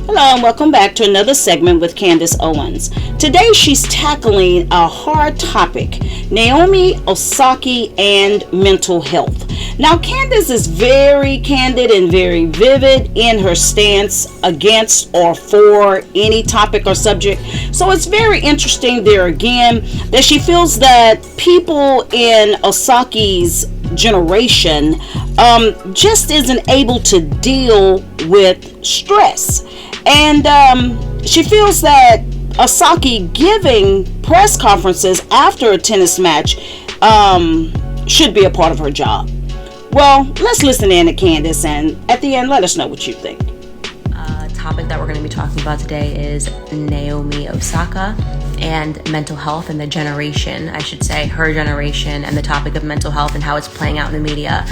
Hello and welcome back to another segment with Candace Owens. Today she's tackling a hard topic, Naomi Osaka and mental health. Now Candace is very candid and very vivid in her stance against or for any topic or subject. So it's very interesting there again that she feels that people in Osaka's generation just isn't able to deal with stress. And she feels that Osaka giving press conferences after a tennis match should be a part of her job. Well, let's listen in to Candace, and at the end, let us know what you think. Topic that we're going to be talking about today is Naomi Osaka and mental health and the generation, I should say, her generation, and the topic of mental health and how it's playing out in the media.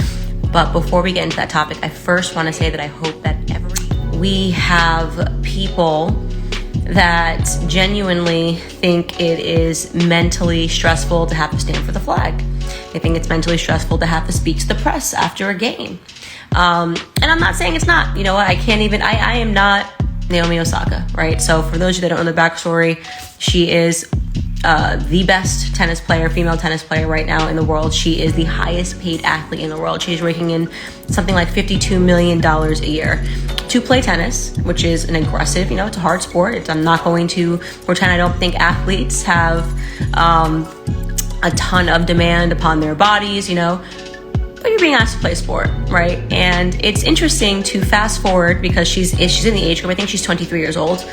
But before we get into that topic, I first want to say that I hope that we have people that genuinely think it is mentally stressful to have to stand for the flag. They think it's mentally stressful to have to speak to the press after a game. And I'm not saying it's not. You know what? I am not Naomi Osaka, right? So for those of you that don't know the backstory, she is the best tennis player, female tennis player right now in the world. She is the highest paid athlete in the world. She's raking in something like $52 million a year to play tennis, which is an aggressive, it's a hard sport. I'm not going to pretend I don't think athletes have a ton of demand upon their bodies, but you're being asked to play a sport, right? And it's interesting to fast forward because she's in the age group. I think she's 23 years old.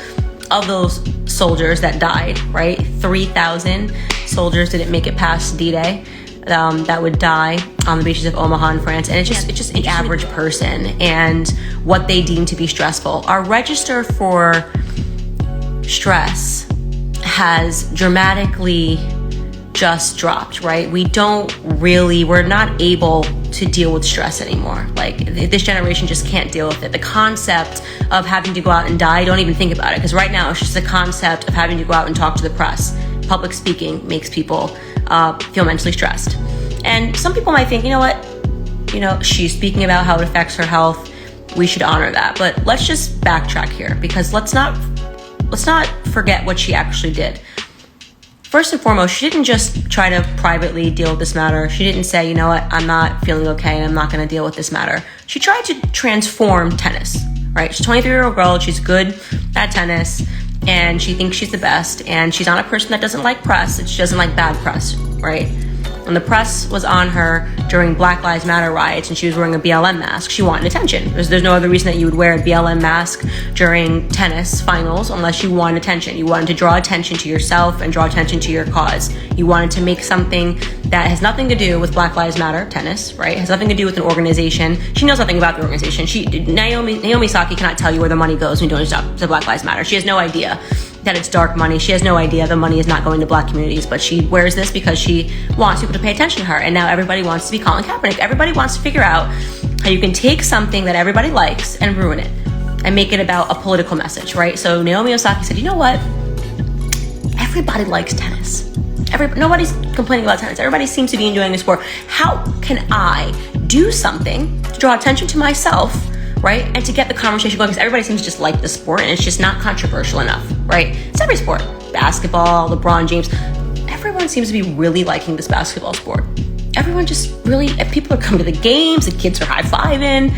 Of those soldiers that died, right? 3,000 soldiers didn't make it past D-Day. That would die on the beaches of Omaha in France. And it's just an average person and what they deem to be stressful. Our register for stress has dramatically just dropped, right? We're not able to deal with stress anymore. Like, this generation just can't deal with it. The concept of having to go out and die, don't even think about it, because right now it's just the concept of having to go out and talk to the press. Public speaking makes people feel mentally stressed. And some people might think, she's speaking about how it affects her health. We should honor that. But let's just backtrack here, because let's not forget what she actually did. First and foremost, she didn't just try to privately deal with this matter. She didn't say, you know what, I'm not feeling okay and I'm not going to deal with this matter. She tried to transform tennis, right? She's a 23-year-old girl. She's good at tennis and she thinks she's the best. And she's not a person that doesn't like press. She doesn't like bad press, right? When the press was on her during Black Lives Matter riots and she was wearing a BLM mask, she wanted attention. There's no other reason that you would wear a BLM mask during tennis finals unless you want attention. You wanted to draw attention to yourself and draw attention to your cause. You wanted to make something that has nothing to do with Black Lives Matter tennis, right? It has nothing to do with an organization. She knows nothing about the organization. Naomi Osaka cannot tell you where the money goes when you don't stop to Black Lives Matter. She has no idea that it's dark money. She has no idea the money is not going to Black communities, but she wears this because she wants people to pay attention to her. And now everybody wants to be Colin Kaepernick. Everybody wants to figure out how you can take something that everybody likes and ruin it and make it about a political message, right? So Naomi Osaka said, you know what? Everybody likes tennis. Nobody's complaining about tennis. Everybody seems to be enjoying the sport. How can I do something to draw attention to myself, right? And to get the conversation going, because everybody seems to just like the sport and it's just not controversial enough, right? It's every sport. Basketball, LeBron James. Everyone seems to be really liking this basketball sport. Everyone just really, people are coming to the games, the kids are high-fiving,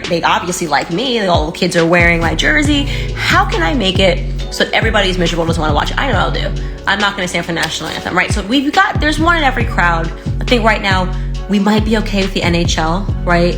they obviously like me, all the kids are wearing my jersey. How can I make it so that everybody's miserable, doesn't want to watch it? I know what I'll do. I'm not going to stand for the national anthem, right? So there's one in every crowd. I think right now we might be okay with the NHL, right?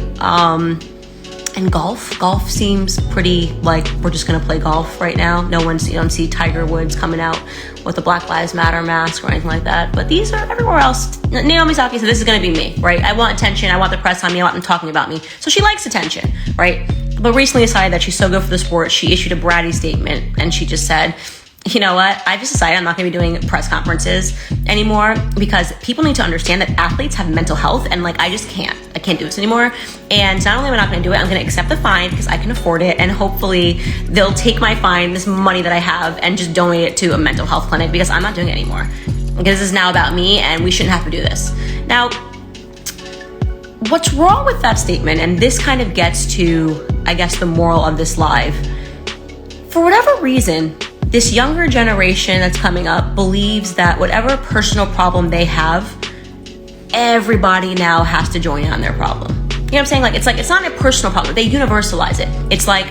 And golf seems pretty like we're just gonna play golf right now. You don't see Tiger Woods coming out with a Black Lives Matter mask or anything like that. But these are everywhere else. Naomi Osaka said, this is gonna be me, right? I want attention, I want the press on me, I want them talking about me. So she likes attention, right? But recently decided that she's so good for the sport, she issued a bratty statement and she just said, you know what? I just decided I'm not going to be doing press conferences anymore because people need to understand that athletes have mental health and I can't do this anymore. And not only am I not going to do it, I'm going to accept the fine because I can afford it. And hopefully they'll take my fine, this money that I have, and just donate it to a mental health clinic because I'm not doing it anymore. Because this is now about me and we shouldn't have to do this. Now, what's wrong with that statement? And this kind of gets to, I guess, the moral of this live. For whatever reason, this younger generation that's coming up believes that whatever personal problem they have, everybody now has to join in on their problem. You know what I'm saying? It's not a personal problem. They universalize it. It's like,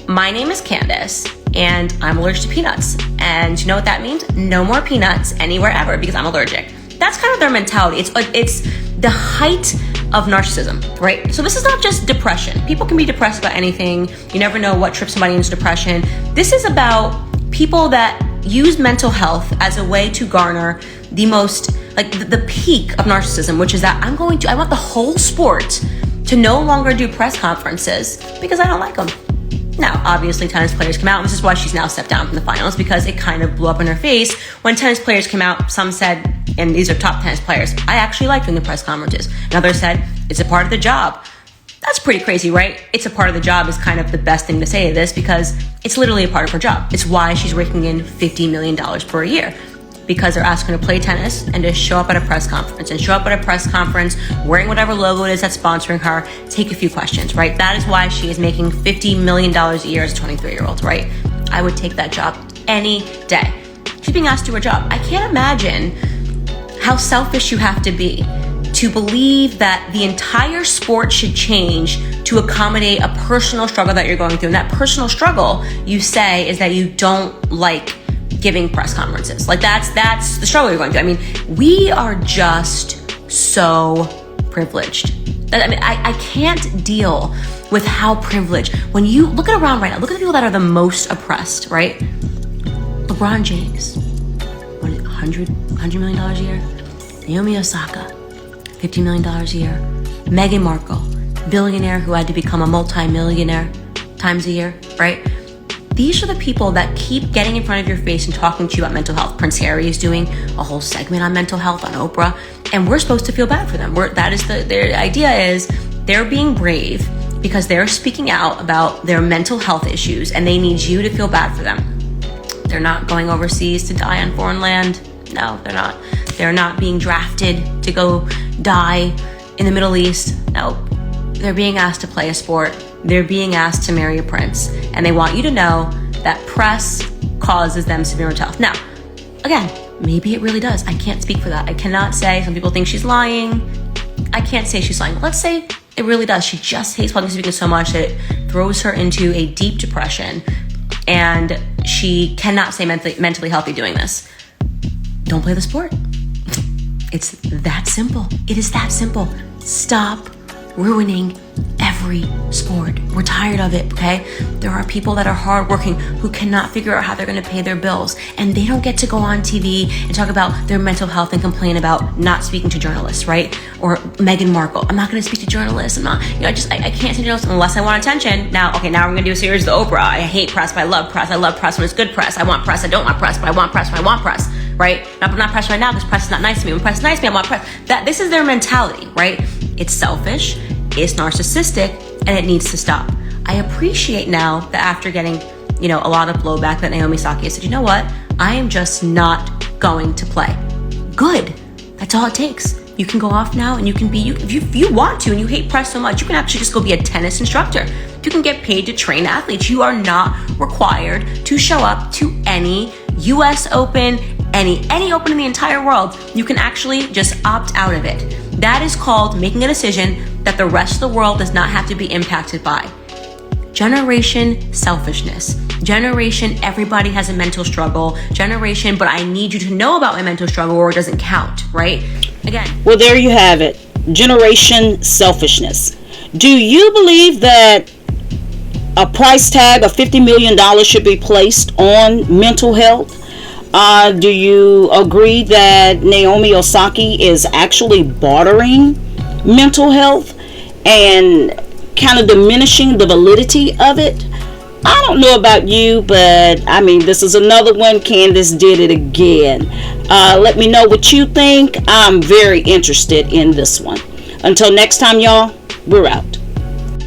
my name is Candace and I'm allergic to peanuts. And you know what that means? No more peanuts anywhere ever because I'm allergic. That's kind of their mentality. It's the height of narcissism, right? So this is not just depression. People can be depressed about anything. You never know what trips somebody into depression. This is about people that use mental health as a way to garner the most, the peak of narcissism, which is that I want the whole sport to no longer do press conferences because I don't like them. Now, obviously, tennis players come out, and this is why she's now stepped down from the finals, because it kind of blew up in her face. When tennis players came out, some said, and these are top tennis players, I actually like doing the press conferences. And others said, it's a part of the job. That's pretty crazy, right? It's a part of the job is kind of the best thing to say to this, because it's literally a part of her job. It's why she's raking in $50 million per year. Because they're asking her to play tennis and to show up at a press conference wearing whatever logo it is that's sponsoring her, take a few questions, right? That is why she is making $50 million a year as a 23-year-old, right? I would take that job any day. She's being asked to do her job. I can't imagine how selfish you have to be to believe that the entire sport should change to accommodate a personal struggle that you're going through. And that personal struggle, you say, is that you don't like giving press conferences. That's the struggle you're going through. I mean, we are just so privileged. I can't deal with how privileged. When you look at around right now, look at the people that are the most oppressed, right? LeBron James, $100 million a year. Naomi Osaka, $50 million a year. Meghan Markle, billionaire who had to become a multi-millionaire times a year, right? These are the people that keep getting in front of your face and talking to you about mental health. Prince Harry is doing a whole segment on mental health on Oprah, and we're supposed to feel bad for them. Their idea is they're being brave because they're speaking out about their mental health issues, and they need you to feel bad for them. They're not going overseas to die on foreign land. No, they're not. They're not being drafted to go die in the Middle East. No, they're being asked to play a sport. They're being asked to marry a prince, and they want you to know that press causes them severe mental health. Now, again, maybe it really does. I can't speak for that. I cannot say. Some people think she's lying. I can't say she's lying. Let's say it really does. She just hates public speaking so much that it throws her into a deep depression, and she cannot stay mentally healthy doing this. Don't play the sport. It's that simple. It is that simple. Stop ruining every sport. We're tired of it, okay? There are people that are hardworking who cannot figure out how they're going to pay their bills, and they don't get to go on TV and talk about their mental health and complain about not speaking to journalists, right? Or Meghan Markle, I'm not going to speak to journalists. I can't see journalists unless I want attention. Now we're going to do a series of Oprah. I hate press, but I love press. I love press when it's good press. I want press. I don't want press, but I want press when I want press, right? I'm not press right now because press is not nice to me. When press is nice to me, I want press. This is their mentality, right? It's selfish, it's narcissistic, and it needs to stop. I appreciate now that after getting, a lot of blowback, that Naomi Osaka said, you know what? I am just not going to play. Good. That's all it takes. You can go off now and you can be, if you want to and you hate press so much, you can actually just go be a tennis instructor. You can get paid to train athletes. You are not required to show up to any US Open, any open in the entire world. You can actually just opt out of it. That is called making a decision that the rest of the world does not have to be impacted by. Generation selfishness. Generation everybody has a mental struggle. Generation, but I need you to know about my mental struggle or it doesn't count, right? Again. Well, there you have it. Generation selfishness. Do you believe that a price tag of $50 million should be placed on mental health? Do you agree that Naomi Osaka is actually bartering mental health and kind of diminishing the validity of it? I don't know about you, but this is another one. Candace did it again. Let me know what you think. I'm very interested in this one. Until next time, y'all, we're out.